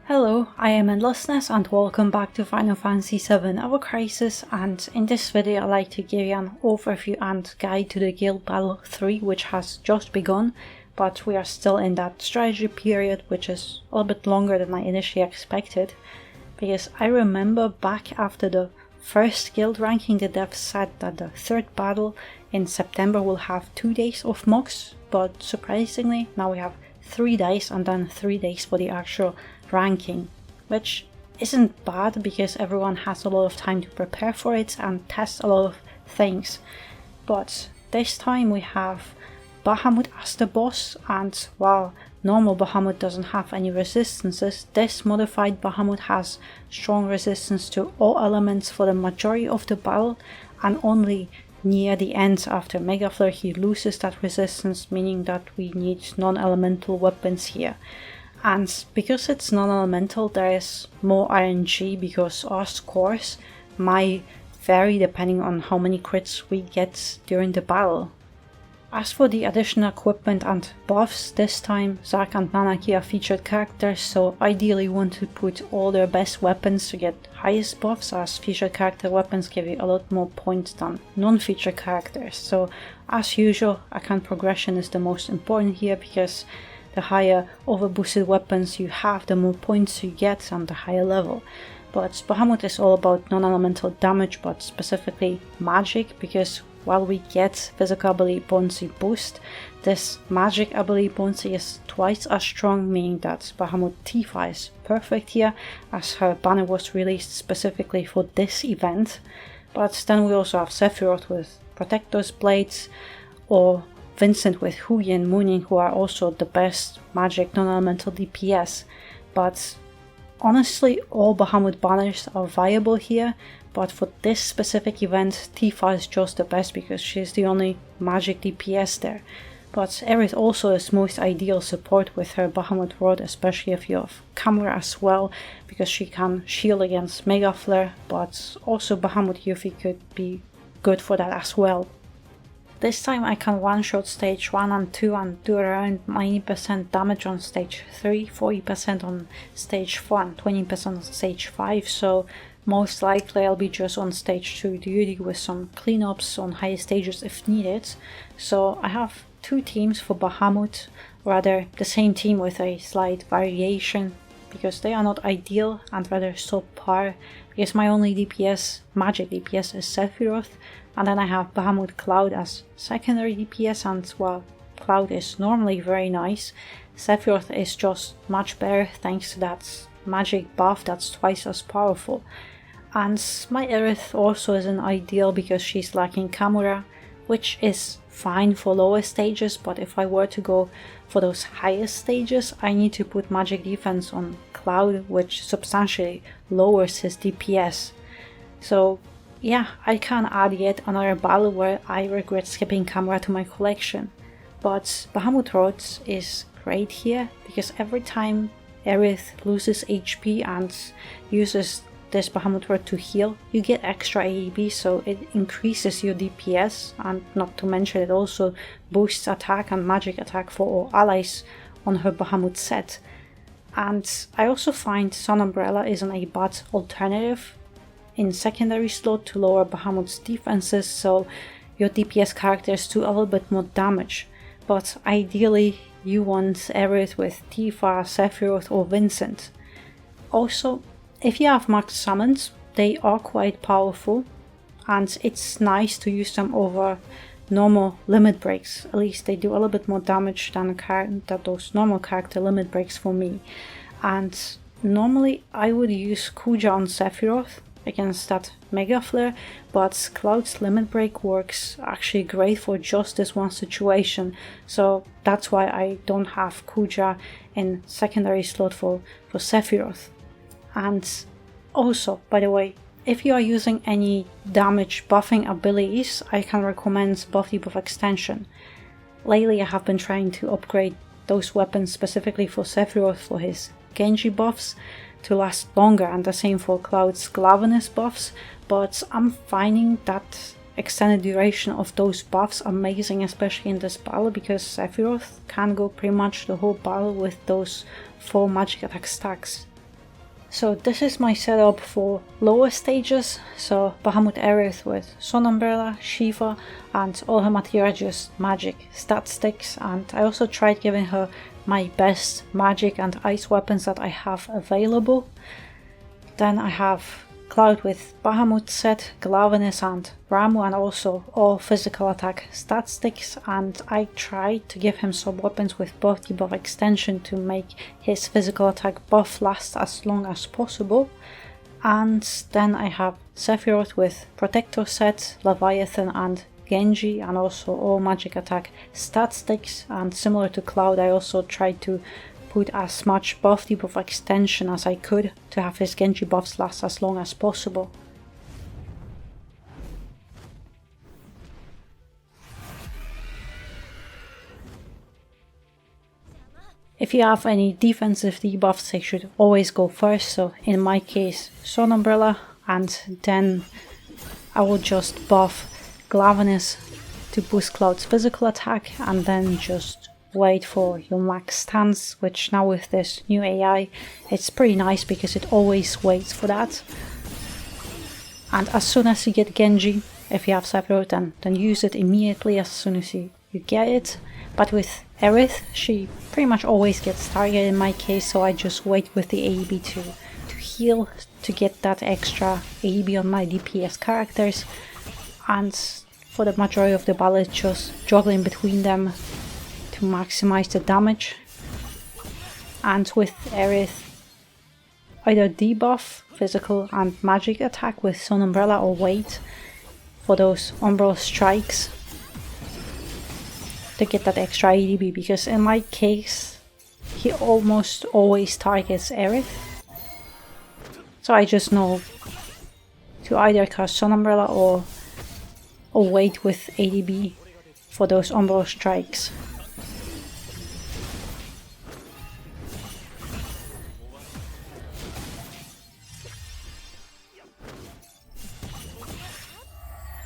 Hello, I am Endlessness and welcome back to Final Fantasy VII Ever Crisis, and in this video I'd like to give you an overview and guide to the Guild Battle 3, which has just begun, but we are still in that strategy period, which is a little bit longer than I initially expected, because I remember back after the first guild ranking the devs said that the third battle in September will have 2 days of mocks, but surprisingly now we have 3 days and then 3 days for the actual ranking, which isn't bad because everyone has a lot of time to prepare for it and test a lot of things. But this time we have Bahamut as the boss, and while normal Bahamut doesn't have any resistances, this modified Bahamut has strong resistance to all elements for the majority of the battle, and only near the end after Mega Flare he loses that resistance, meaning that we need non-elemental weapons here. And because it's non-elemental, there is more RNG because our scores might vary depending on how many crits we get during the battle. As for the additional equipment and buffs, this time Zack and Nanaki are featured characters, so ideally you want to put all their best weapons to get highest buffs, as featured character weapons give you a lot more points than non-featured characters. So as usual, account progression is the most important here, because the higher overboosted weapons you have, the more points you get and the higher level. But Bahamut is all about non-elemental damage, but specifically magic, because while we get physical ability potency boost, this magic ability potency is twice as strong, meaning that Bahamut Tifa is perfect here, as her banner was released specifically for this event. But then we also have Sephiroth with Protector's Blades, or Vincent with Huyi and Mooning, who are also the best magic non-elemental DPS. But honestly, all Bahamut banners are viable here, but for this specific event, Tifa is just the best because she's the only magic DPS there. But Aerith also is most ideal support with her Bahamut Rod, especially if you have Camera as well, because she can shield against Mega Flare, but also Bahamut Yuffie could be good for that as well. This time I can one-shot stage 1 and 2 and do around 90% damage on stage 3, 40% on stage 4 and 20% on stage 5, so most likely I'll be just on stage 2 duty with some cleanups on higher stages if needed. So I have 2 teams for Bahamut, rather the same team with a slight variation, because they are not ideal and rather subpar, because my only DPS, magic DPS, is Sephiroth. And then I have Bahamut Cloud as secondary DPS, and while Cloud is normally very nice, Sephiroth is just much better thanks to that magic buff that's twice as powerful. And my Aerith also isn't ideal because she's lacking Camera, which is fine for lower stages, but if I were to go for those higher stages, I need to put magic defense on Cloud, which substantially lowers his DPS. So yeah, I can add yet another battle where I regret skipping Camera to my collection. But Bahamut Rods is great here, because every time Aerith loses HP and uses this Bahamut Rod to heal, you get extra AEB, so it increases your DPS, and not to mention it also boosts attack and magic attack for all allies on her Bahamut set. And I also find Sun Umbrella isn't a bad alternative in secondary slot to lower Bahamut's defenses, so your DPS characters do a little bit more damage. But ideally you want Aerith with Tifa, Sephiroth or Vincent. Also, if you have max summons, they are quite powerful, and it's nice to use them over normal limit breaks. At least they do a little bit more damage than those normal character limit breaks for me. And normally I would use Kuja on Sephiroth against that Mega Flare, but Cloud's limit break works actually great for just this one situation, so that's why I don't have Kuja in secondary slot for Sephiroth. And also, by the way, if you are using any damage buffing abilities, I can recommend Buff Debuff Extension. Lately I have been trying to upgrade those weapons specifically for Sephiroth for his Genji buffs to last longer, and the same for Cloud's Glavenus buffs, but I'm finding that extended duration of those buffs amazing, especially in this battle, because Sephiroth can go pretty much the whole battle with those 4 magic attack stacks. So this is my setup for lower stages. So Bahamut Aerith with Sun Umbrella, Shiva, and all her materia just magic stat sticks, and I also tried giving her my best magic and ice weapons that I have available. Then I have Cloud with Bahamut set, Glavenus and Ramu, and also all physical attack stat sticks, and I tried to give him some weapons with buff debuff extension to make his physical attack buff last as long as possible. And then I have Sephiroth with Protector set, Leviathan and Genji, and also all magic attack stat sticks, and similar to Cloud I also tried to put as much buff debuff extension as I could to have his Genji buffs last as long as possible. If you have any defensive debuffs, they should always go first, so in my case Sun Umbrella, and then I will just buff Glavenus to boost Cloud's physical attack, and then just wait for your max stance, which now with this new AI it's pretty nice because it always waits for that. And as soon as you get Genji, if you have Sephiroth, then use it immediately as soon as you get it. But with Aerith, she pretty much always gets targeted in my case, so I just wait with the AEB to heal, to get that extra AEB on my DPS characters, and for the majority of the battle it's just juggling between them to maximize the damage. And with Aerith, either debuff physical and magic attack with Sun Umbrella, or wait for those Umbral strikes to get that extra ADB, because in my case he almost always targets Aerith, so I just know to either cast Sun Umbrella or wait with ADB for those Umbral strikes.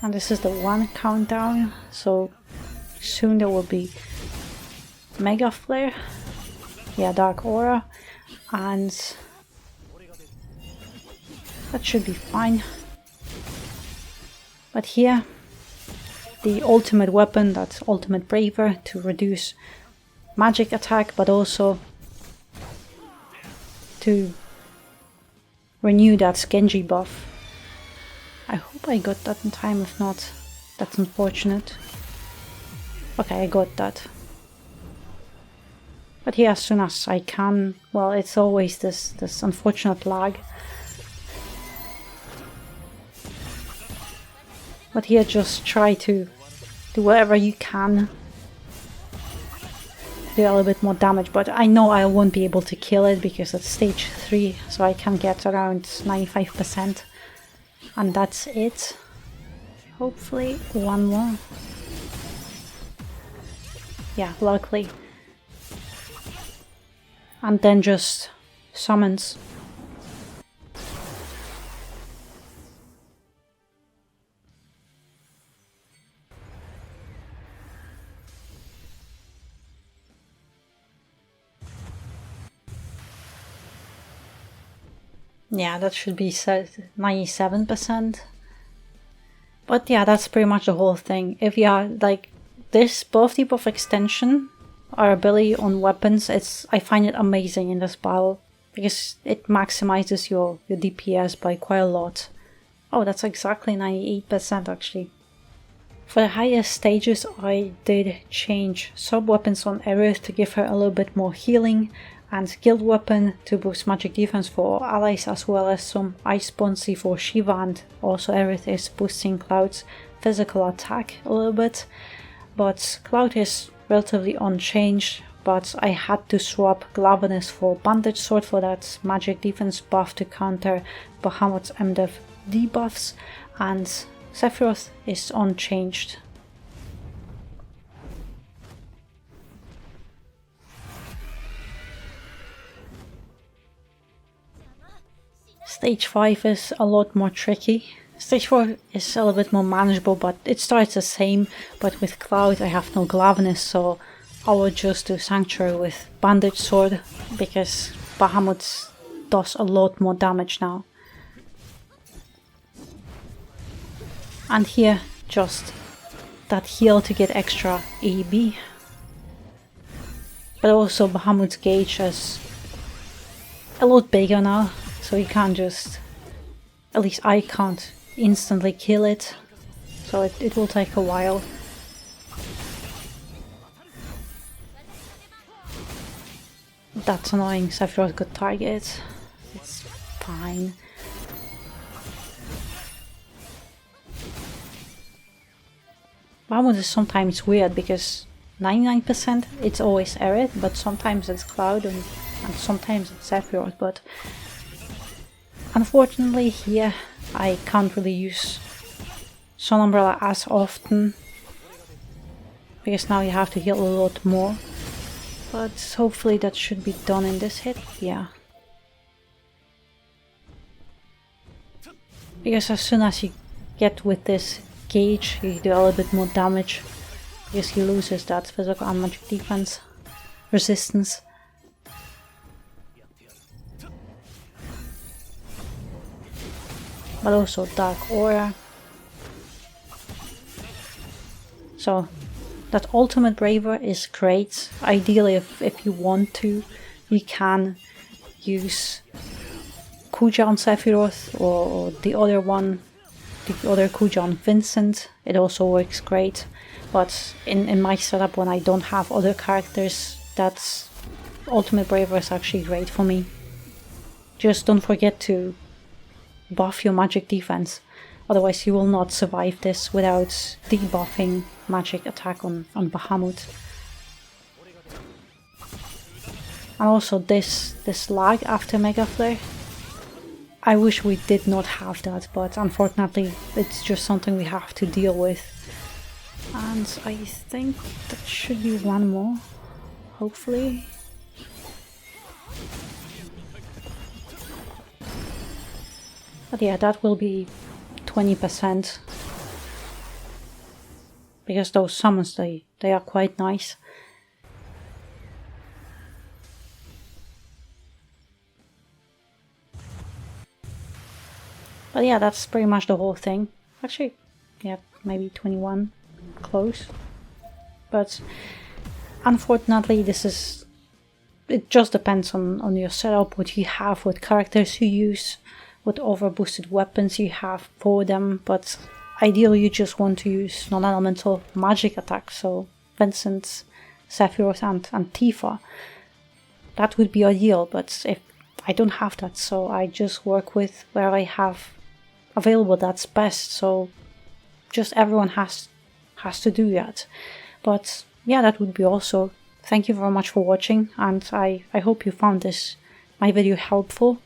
And this is the 1 countdown, so soon there will be Mega Flare, Dark Aura, and that should be fine. But here, the ultimate weapon, that's Ultimate Braver, to reduce magic attack, but also to renew that Genji buff. I hope I got that in time, if not, that's unfortunate. Okay, I got that. But here, as soon as I can, well, it's always this unfortunate lag. But here, just try to do whatever you can to do a little bit more damage, but I know I won't be able to kill it because it's stage 3, so I can get around 95%. And that's it. Hopefully one more. Yeah, luckily. And then just summons. Yeah, that should be set 97%. But yeah, that's pretty much the whole thing. If you are like this buff debuff extension or ability on weapons, I find it amazing in this battle because it maximizes your DPS by quite a lot. Oh, that's exactly 98% actually. For the highest stages, I did change sub-weapons on Aerith to give her a little bit more healing, and guild weapon to boost magic defense for allies, as well as some ice bouncy for Shiva, and also Aerith is boosting Cloud's physical attack a little bit. But Cloud is relatively unchanged, but I had to swap Glavenus for Bandage Sword for that magic defense buff to counter Bahamut's MDEV debuffs, and Sephiroth is unchanged. Stage 5 is a lot more tricky. Stage 4 is a little bit more manageable, but it starts the same, but with Cloud I have no Glavenus, so I will just do Sanctuary with Bandage Sword, because Bahamut does a lot more damage now. And here, just that heal to get extra AB. But also Bahamut's gauge is a lot bigger now, so you can't just, at least I can't instantly kill it, so it will take a while. That's annoying, Sephiroth got target. It's fine. Bahamut is sometimes weird because 99% it's always Aerith, but sometimes it's Cloud and sometimes it's Sephiroth, but unfortunately here I can't really use Sun Umbrella as often, because now you have to heal a lot more, but hopefully that should be done in this hit, yeah. Because as soon as you get with this gauge, you do a little bit more damage, because he loses that physical and magic defense resistance. But also Dark Aura. So that ultimate braver is great. Ideally, if you want to, you can use Kuja on Sephiroth, or the other one, the other Kuja on Vincent. It also works great. But in my setup, when I don't have other characters, that's ultimate braver is actually great for me. Just don't forget to buff your magic defense, otherwise you will not survive this without debuffing magic attack on Bahamut. And also this lag after Mega Flare, I wish we did not have that, but unfortunately it's just something we have to deal with. And I think that should be one more, hopefully. But yeah, that will be 20%, because those summons, they are quite nice. But yeah, that's pretty much the whole thing. Actually, yeah, maybe 21, close. But unfortunately it just depends on your setup, what you have, what characters you use, what overboosted weapons you have for them, but ideally you just want to use non-elemental magic attacks, so Vincent, Sephiroth and Tifa. That would be ideal, but if I don't have that, so I just work with where I have available that's best, so just everyone has to do that. But yeah, that would be all. So thank you very much for watching, and I hope you found my video helpful.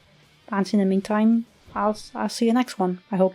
And in the meantime, I'll see you next one, I hope.